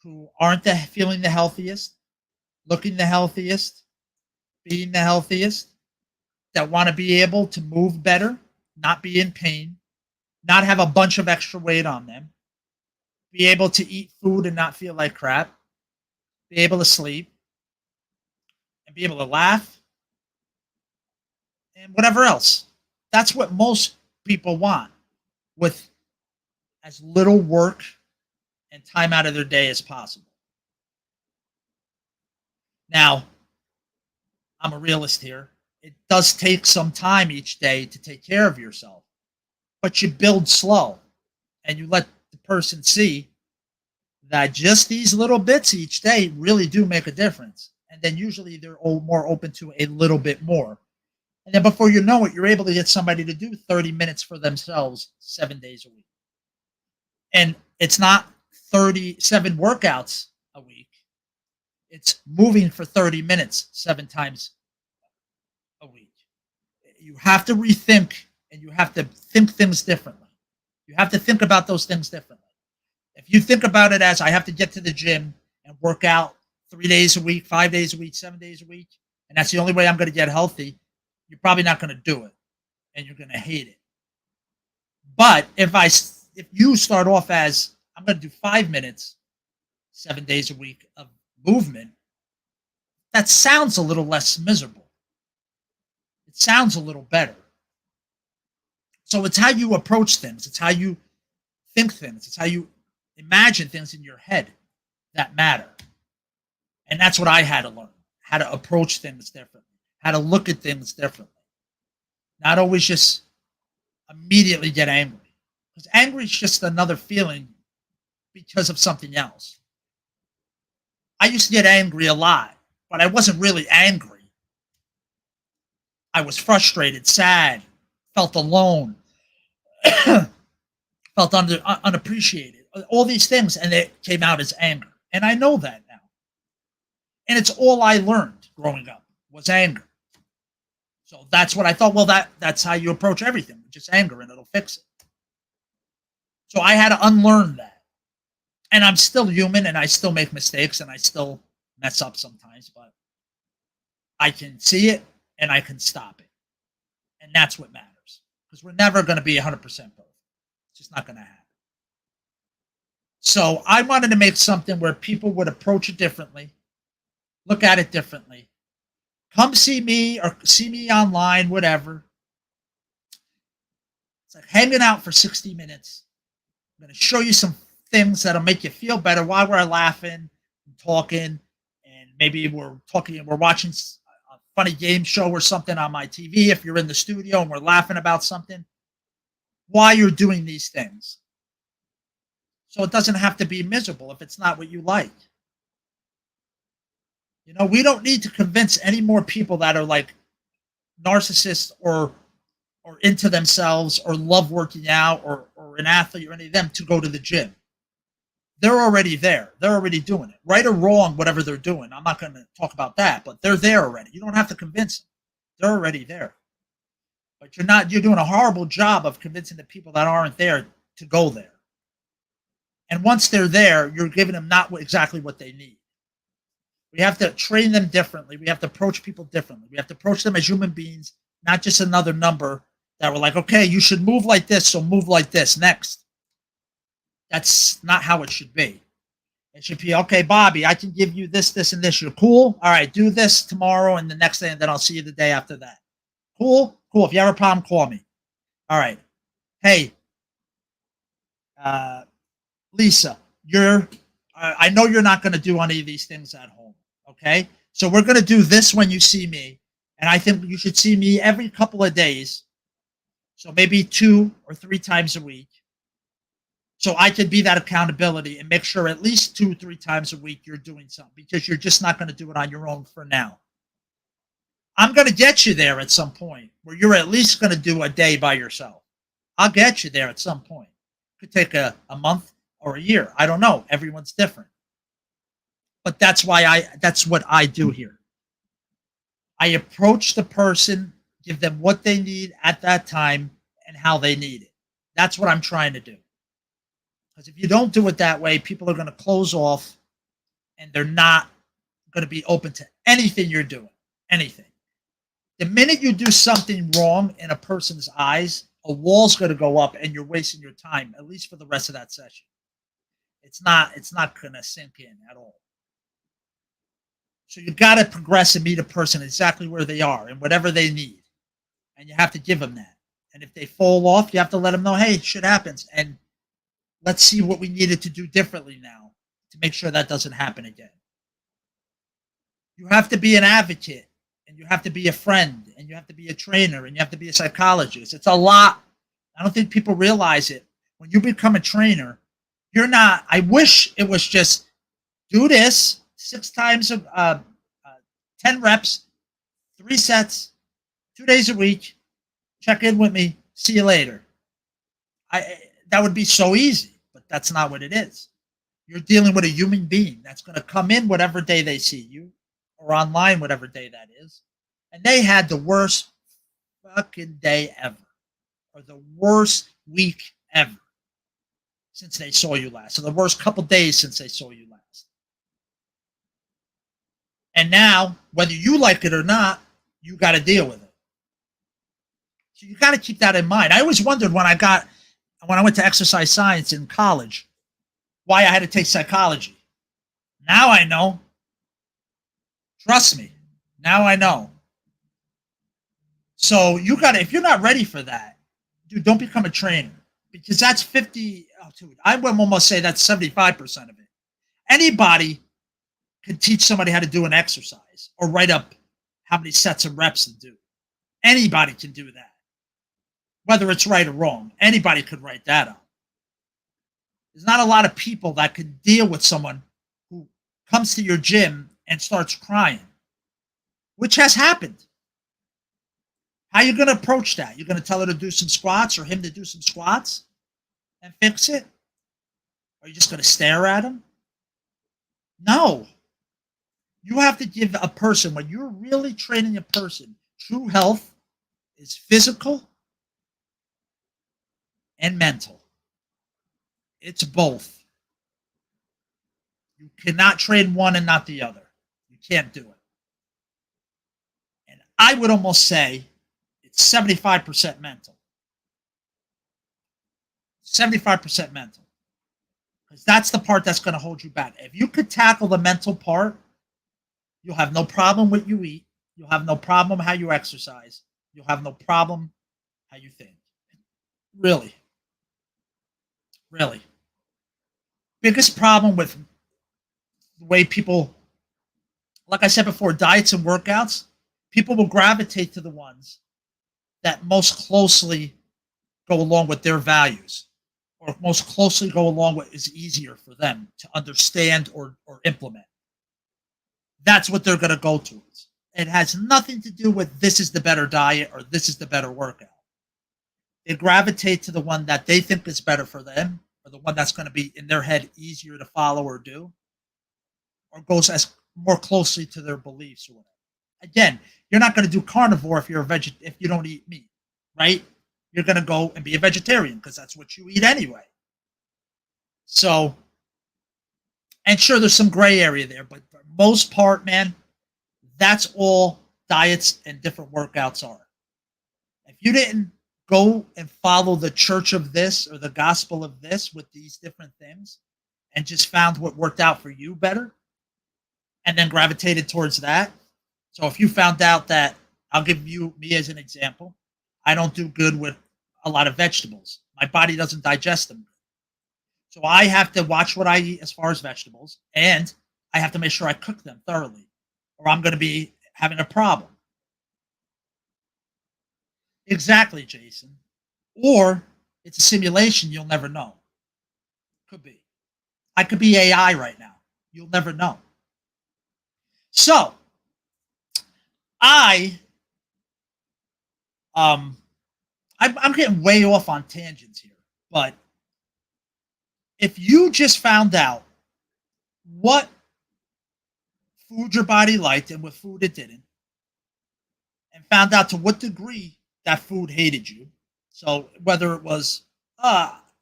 who aren't feeling the healthiest, looking the healthiest, being the healthiest, that want to be able to move better, not be in pain, not have a bunch of extra weight on them, be able to eat food and not feel like crap, be able to sleep, and be able to laugh, and whatever else. That's what most people want, with as little work and time out of their day as possible. Now, I'm a realist here. It does take some time each day to take care of yourself, but you build slow and you let the person see that just these little bits each day really do make a difference. And then usually they're more open to a little bit more. And then before you know it, you're able to get somebody to do 30 minutes for themselves 7 days a week. And it's not 37 workouts a week. It's moving for 30 minutes 7 times a week. You have to rethink, and you have to think things differently. You have to think about those things differently. If you think about it as I have to get to the gym and work out 3 days a week, 5 days a week, 7 days a week, and that's the only way I'm going to get healthy, you're probably not going to do it, and you're going to hate it. But if you start off as I'm going to do 5 minutes, 7 days a week of movement, that sounds a little less miserable. It sounds a little better. So it's how you approach things. It's how you think things. It's how you imagine things in your head that matter. And that's what I had to learn, how to approach things differently, how to look at things differently. Not always just immediately get angry. Because angry is just another feeling because of something else. I used to get angry a lot, but I wasn't really angry. I was frustrated, sad, felt alone, felt unappreciated. All these things, and it came out as anger. And I know that now. And it's all I learned growing up was anger. So that's what I thought, well, that's how you approach everything, just anger, and it'll fix it. So I had to unlearn that. And I'm still human, and I still make mistakes, and I still mess up sometimes, but I can see it, and I can stop it. And that's what matters. Because we're never going to be 100% perfect. It's just not going to happen. So I wanted to make something where people would approach it differently, look at it differently. Come see me or see me online, whatever. It's like hanging out for 60 minutes. I'm going to show you some things that'll make you feel better while we're laughing and talking. And maybe we're talking and we're watching a funny game show or something on my TV if you're in the studio and we're laughing about something while you're doing these things. So it doesn't have to be miserable if it's not what you like. You know, we don't need to convince any more people that are like narcissists or into themselves or love working out or an athlete or any of them to go to the gym. They're already there. They're already doing it. Right or wrong, whatever they're doing. I'm not going to talk about that, but they're there already. You don't have to convince them. They're already there. But you're doing a horrible job of convincing the people that aren't there to go there. And once they're there, you're giving them not exactly what they need. We have to train them differently. We have to approach people differently. We have to approach them as human beings, not just another number that we're like, okay, you should move like this, so move like this next. That's not how it should be. It should be, okay, Bobby, I can give you this, this, and this. You're cool? All right, do this tomorrow and the next day, and then I'll see you the day after that. Cool? Cool. If you have a problem, call me. All right. Hey, Lisa, I know you're not going to do any of these things at home, okay? So we're going to do this when you see me, and I think you should see me every couple of days, so maybe 2 or 3 times a week, so I can be that accountability and make sure at least 2 or 3 times a week you're doing something, because you're just not going to do it on your own for now. I'm going to get you there at some point where you're at least going to do a day by yourself. I'll get you there at some point. It could take a month or a year. I don't know. Everyone's different. But that's what I do here. I approach the person, give them what they need at that time and how they need it. That's what I'm trying to do. Because if you don't do it that way, people are going to close off and they're not going to be open to anything you're doing. Anything. The minute you do something wrong in a person's eyes, a wall's going to go up and you're wasting your time, at least for the rest of that session. It's not going to sink in at all. So you got to progress and meet a person exactly where they are and whatever they need. And you have to give them that. And if they fall off, you have to let them know, hey, shit happens. And let's see what we needed to do differently now to make sure that doesn't happen again. You have to be an advocate, and you have to be a friend, and you have to be a trainer, and you have to be a psychologist. It's a lot. I don't think people realize it. When you become a trainer, you're not, I wish it was just do this 6 times, 10 reps, 3 sets, 2 days a week, check in with me, see you later. That would be so easy, but that's not what it is. You're dealing with a human being that's going to come in whatever day they see you, or online whatever day that is, and they had the worst fucking day ever, or the worst week ever since they saw you last, or the worst couple days since they saw you last. And now, whether you like it or not, you got to deal with it. So you got to keep that in mind. I always wondered when I went to exercise science in college, why I had to take psychology. Now I know. Trust me. Now I know. So you got to, if you're not ready for that, dude, don't become a trainer, because that's 50. Oh, dude, I would almost say that's 75% of it. Anybody can teach somebody how to do an exercise or write up how many sets of reps to do. Anybody can do that. Whether it's right or wrong, anybody could write that up. There's not a lot of people that can deal with someone who comes to your gym and starts crying, which has happened. How are you going to approach that? You're going to tell her to do some squats or him to do some squats and fix it? Are you just going to stare at him? No. You have to give a person, when you're really training a person, true health is physical and mental. It's both. You cannot train one and not the other. You can't do it. And I would almost say it's 75% mental. 75% mental. Because that's the part that's going to hold you back. If you could tackle the mental part, you'll have no problem what you eat. You'll have no problem how you exercise. You'll have no problem how you think. Really, really. Biggest problem with the way people, like I said before, diets and workouts, people will gravitate to the ones that most closely go along with their values or most closely go along with is easier for them to understand or implement. That's what they're going to go towards. It has nothing to do with this is the better diet or this is the better workout. They gravitate to the one that they think is better for them or the one that's going to be in their head easier to follow or do or goes as more closely to their beliefs or whatever. Again, you're not going to do carnivore if you're a if you don't eat meat, right? You're going to go and be a vegetarian because that's what you eat anyway. So, and sure, there's some gray area there, but for the most part, man, that's all diets and different workouts are. If you didn't go and follow the church of this or the gospel of this with these different things and just found what worked out for you better and then gravitated towards that. So if you found out that, I'll give you me as an example, I don't do good with a lot of vegetables. My body doesn't digest them. So I have to watch what I eat as far as vegetables, and I have to make sure I cook them thoroughly, or I'm going to be having a problem. Exactly, Jason. Or it's a simulation, you'll never know. Could be. I could be AI right now. You'll never know. So I um I'm getting way off on tangents here, but if you just found out what food your body liked and what food it didn't, and found out to what degree that food hated you, so whether it was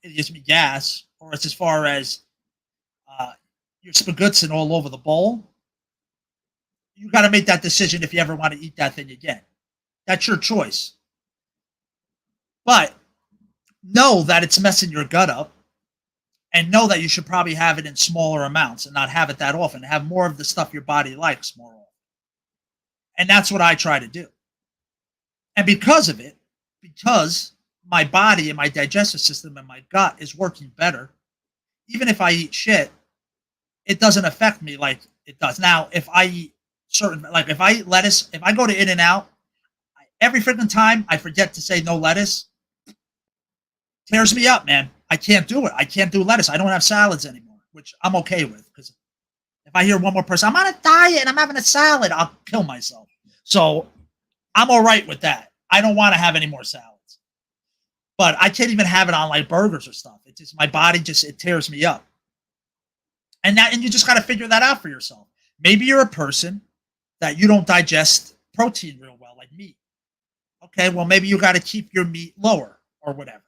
it gives me gas, or it's as far as uh, you're spagutzing all over the bowl, you got to make that decision if you ever want to eat that thing again. That's your choice. But know that it's messing your gut up and know that you should probably have it in smaller amounts and not have it that often. Have more of the stuff your body likes more often. And that's what I try to do. And because of it, because my body and my digestive system and my gut is working better, even if I eat shit, it doesn't affect me like it does. Now, if I eat certain, like if I eat lettuce, if I go to In-N-Out, every freaking time I forget to say no lettuce, tears me up, man. I can't do it. I can't do lettuce. I don't have salads anymore, which I'm okay with because if I hear one more person, I'm on a diet and I'm having a salad, I'll kill myself. So I'm all right with that. I don't want to have any more salads, but I can't even have it on like burgers or stuff. It just my body just it tears me up, and you just got to figure that out for yourself. Maybe you're a person that you don't digest protein real well, like meat. Okay, well maybe you got to keep your meat lower or whatever.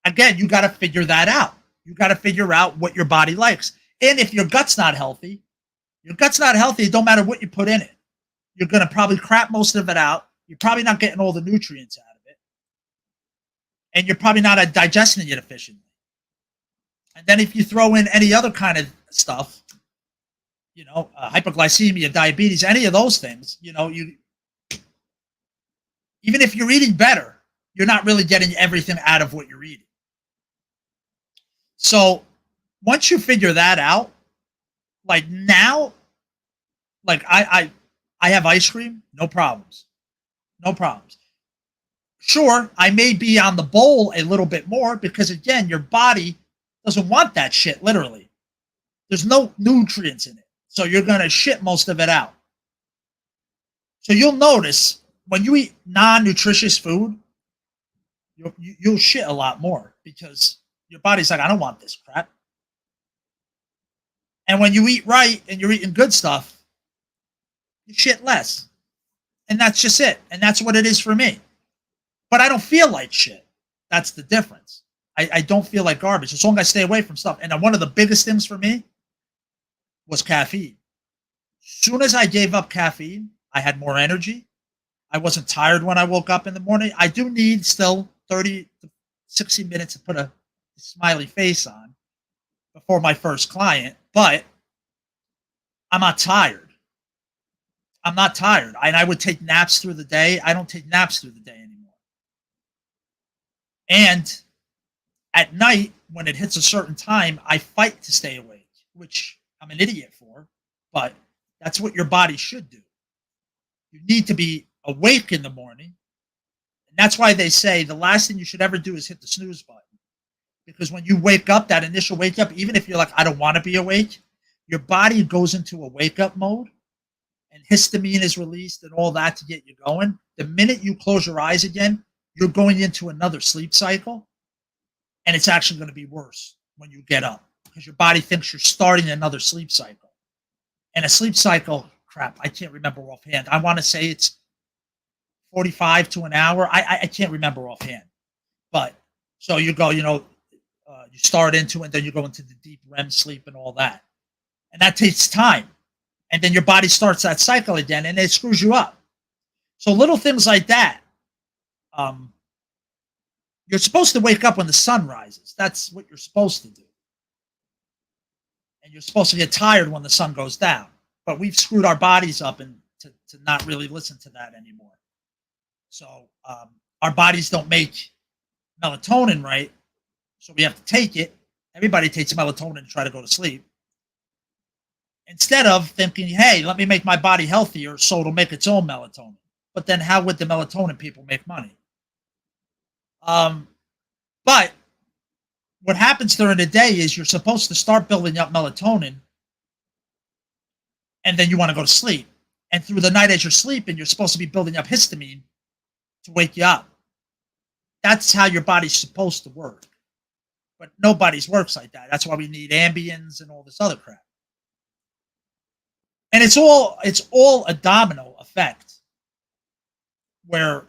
Again, you got to figure that out. You got to figure out what your body likes. And if your gut's not healthy, it don't matter what you put in it. You're going to probably crap most of it out. You're probably not getting all the nutrients out of it. And you're probably not digesting it efficiently. And then if you throw in any other kind of stuff, hypoglycemia, diabetes, any of those things, you even if you're eating better, you're not really getting everything out of what you're eating. So once you figure that out, like now, like I have ice cream, no problems. No problems. Sure, I may be on the bowl a little bit more because again, your body doesn't want that shit, literally. There's no nutrients in it. So you're gonna shit most of it out. So you'll notice when you eat non-nutritious food, you'll shit a lot more because your body's like, I don't want this crap. And when you eat right and you're eating good stuff, you shit less. And that's just it. And that's what it is for me. But I don't feel like shit. That's the difference. I don't feel like garbage as long as I stay away from stuff. And one of the biggest things for me was caffeine. As soon as I gave up caffeine, I had more energy. I wasn't tired when I woke up in the morning. I do need still 30 to 60 minutes to put a smiley face on before my first client, but I'm not tired. I'm not tired. And I would take naps through the day. I don't take naps through the day anymore. And at night, when it hits a certain time, I fight to stay awake, which I'm an idiot for, but that's what your body should do. You need to be awake in the morning. And that's why they say the last thing you should ever do is hit the snooze button. Because when you wake up, that initial wake up, even if you're like, I don't want to be awake, your body goes into a wake up mode and histamine is released and all that to get you going. The minute you close your eyes again, you're going into another sleep cycle. And it's actually going to be worse when you get up because your body thinks you're starting another sleep cycle. And a sleep cycle, crap, I can't remember offhand. I want to say it's 45 to an hour. I can't remember offhand. But so you go, you start into it, and then you go into the deep REM sleep and all that. And that takes time. And then your body starts that cycle again, and it screws you up. So little things like that. You're supposed to wake up when the sun rises. That's what you're supposed to do. And you're supposed to get tired when the sun goes down. But we've screwed our bodies up and to not really listen to that anymore. So our bodies don't make melatonin right. So we have to take it. Everybody takes melatonin to try to go to sleep. Instead of thinking, hey, let me make my body healthier so it'll make its own melatonin. But then how would the melatonin people make money? But what happens during the day is you're supposed to start building up melatonin and then you want to go to sleep. And through the night as you're sleeping, you're supposed to be building up histamine to wake you up. That's how your body's supposed to work. But nobody's works like that. That's why we need Ambiens and all this other crap. And it's all a domino effect where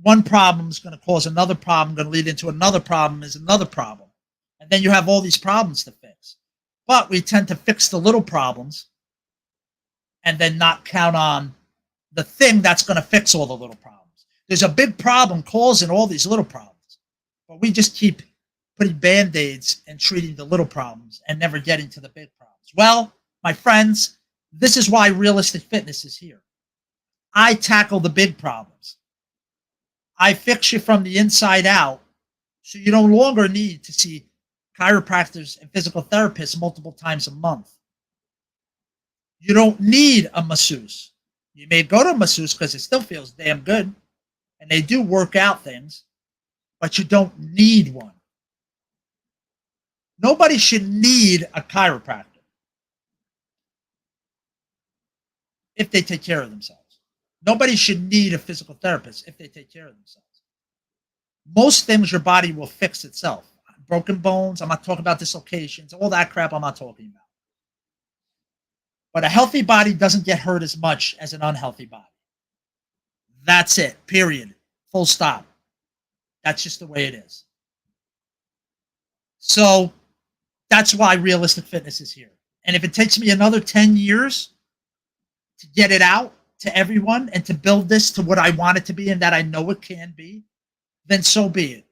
one problem is going to cause another problem, going to lead into another problem is another problem. And then you have all these problems to fix. But we tend to fix the little problems and then not count on the thing that's going to fix all the little problems. There's a big problem causing all these little problems. But we just keep putting Band-Aids and treating the little problems and never getting to the big problems. Well, my friends, this is why Realistic Fitness is here. I tackle the big problems. I fix you from the inside out so you no longer need to see chiropractors and physical therapists multiple times a month. You don't need a masseuse. You may go to a masseuse because it still feels damn good, and they do work out things, but you don't need one. Nobody should need a chiropractor if they take care of themselves. Nobody should need a physical therapist if they take care of themselves. Most things your body will fix itself. Broken bones, I'm not talking about dislocations, all that crap I'm not talking about. But a healthy body doesn't get hurt as much as an unhealthy body. That's it, period. Full stop. That's just the way it is. So that's why Realistic Fitness is here. And if it takes me another 10 years to get it out to everyone and to build this to what I want it to be and that I know it can be, then so be it.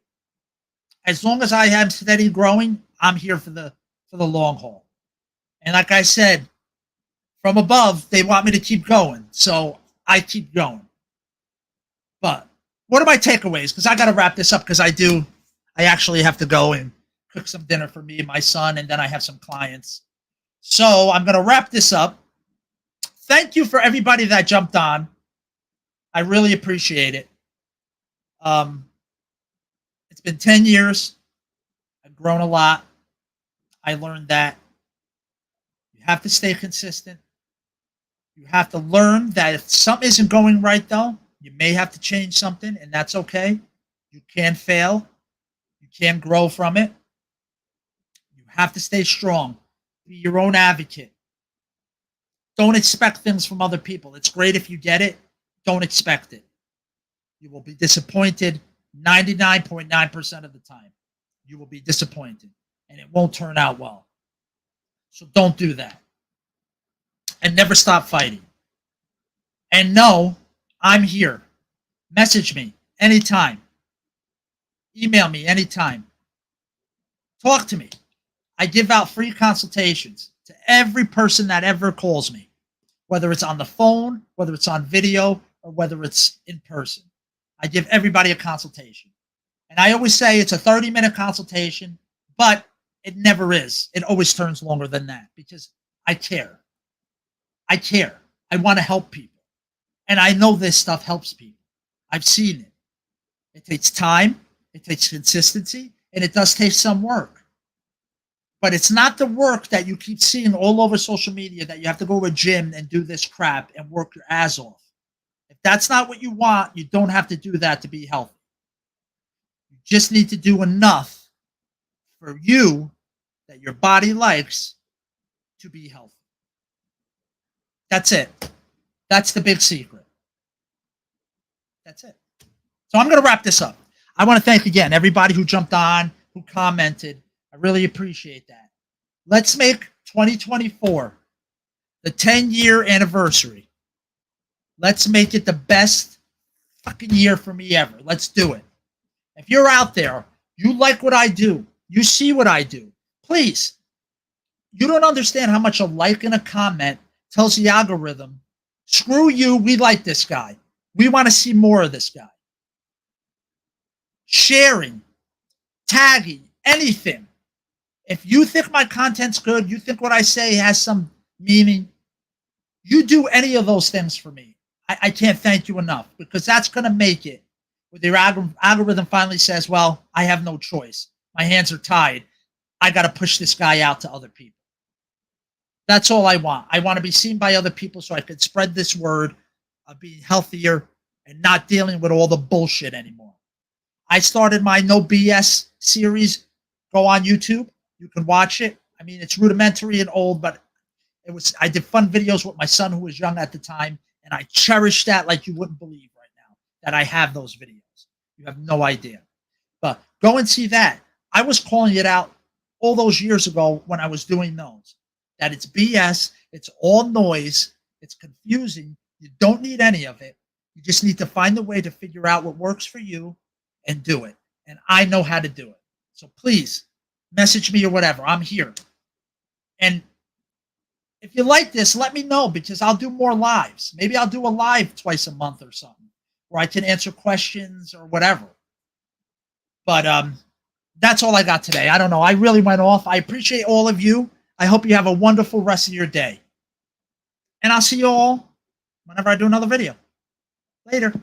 As long as I am steady growing, I'm here for the long haul. And like I said, from above, they want me to keep going. So I keep going. But what are my takeaways? Because I got to wrap this up because I actually have to go and cook some dinner for me and my son, and then I have some clients. So I'm going to wrap this up. Thank you for everybody that jumped on. I really appreciate it. It's been 10 years. I've grown a lot. I learned that you have to stay consistent. You have to learn that if something isn't going right, though, you may have to change something, and that's okay. You can fail. You can grow from it. You have to stay strong. Be your own advocate. Don't expect things from other people. It's great if you get it. Don't expect it. You will be disappointed 99.9% of the time. You will be disappointed, and it won't turn out well. So don't do that. And never stop fighting. And no, I'm here. Message me anytime. Email me anytime. Talk to me. I give out free consultations to every person that ever calls me, whether it's on the phone, whether it's on video, or whether it's in person. I give everybody a consultation. And I always say it's a 30-minute consultation, but it never is. It always turns longer than that because I care. I care. I want to help people. And I know this stuff helps people. I've seen it. It takes time, it takes consistency, and it does take some work. But it's not the work that you keep seeing all over social media that you have to go to a gym and do this crap and work your ass off. If that's not what you want, you don't have to do that to be healthy. You just need to do enough for you that your body likes to be healthy. That's it. That's the big secret. That's it. So I'm going to wrap this up. I want to thank again everybody who jumped on, who commented. I really appreciate that. Let's make 2024 the 10-year anniversary. Let's make it the best fucking year for me ever. Let's do it. If you're out there, you like what I do, you see what I do, please, you don't understand how much a like and a comment tells the algorithm, screw you, we like this guy. We want to see more of this guy. Sharing, tagging, anything. If you think my content's good, you think what I say has some meaning, you do any of those things for me. I can't thank you enough because that's going to make it where your algorithm finally says, well, I have no choice. My hands are tied. I got to push this guy out to other people. That's all I want. I want to be seen by other people so I can spread this word of being healthier and not dealing with all the bullshit anymore. I started my No BS series. Go on YouTube. You can watch it. I mean, it's rudimentary and old, but I did fun videos with my son who was young at the time, and I cherish that like you wouldn't believe right now that I have those videos. You have no idea. But go and see that. I was calling it out all those years ago when I was doing those. That it's BS, it's all noise, it's confusing. You don't need any of it. You just need to find a way to figure out what works for you and do it. And I know how to do it. So please message me or whatever. I'm here. And if you like this, let me know because I'll do more lives. Maybe I'll do a live twice a month or something where I can answer questions or whatever. But that's all I got today. I don't know. I really went off. I appreciate all of you. I hope you have a wonderful rest of your day. And I'll see you all whenever I do another video. Later.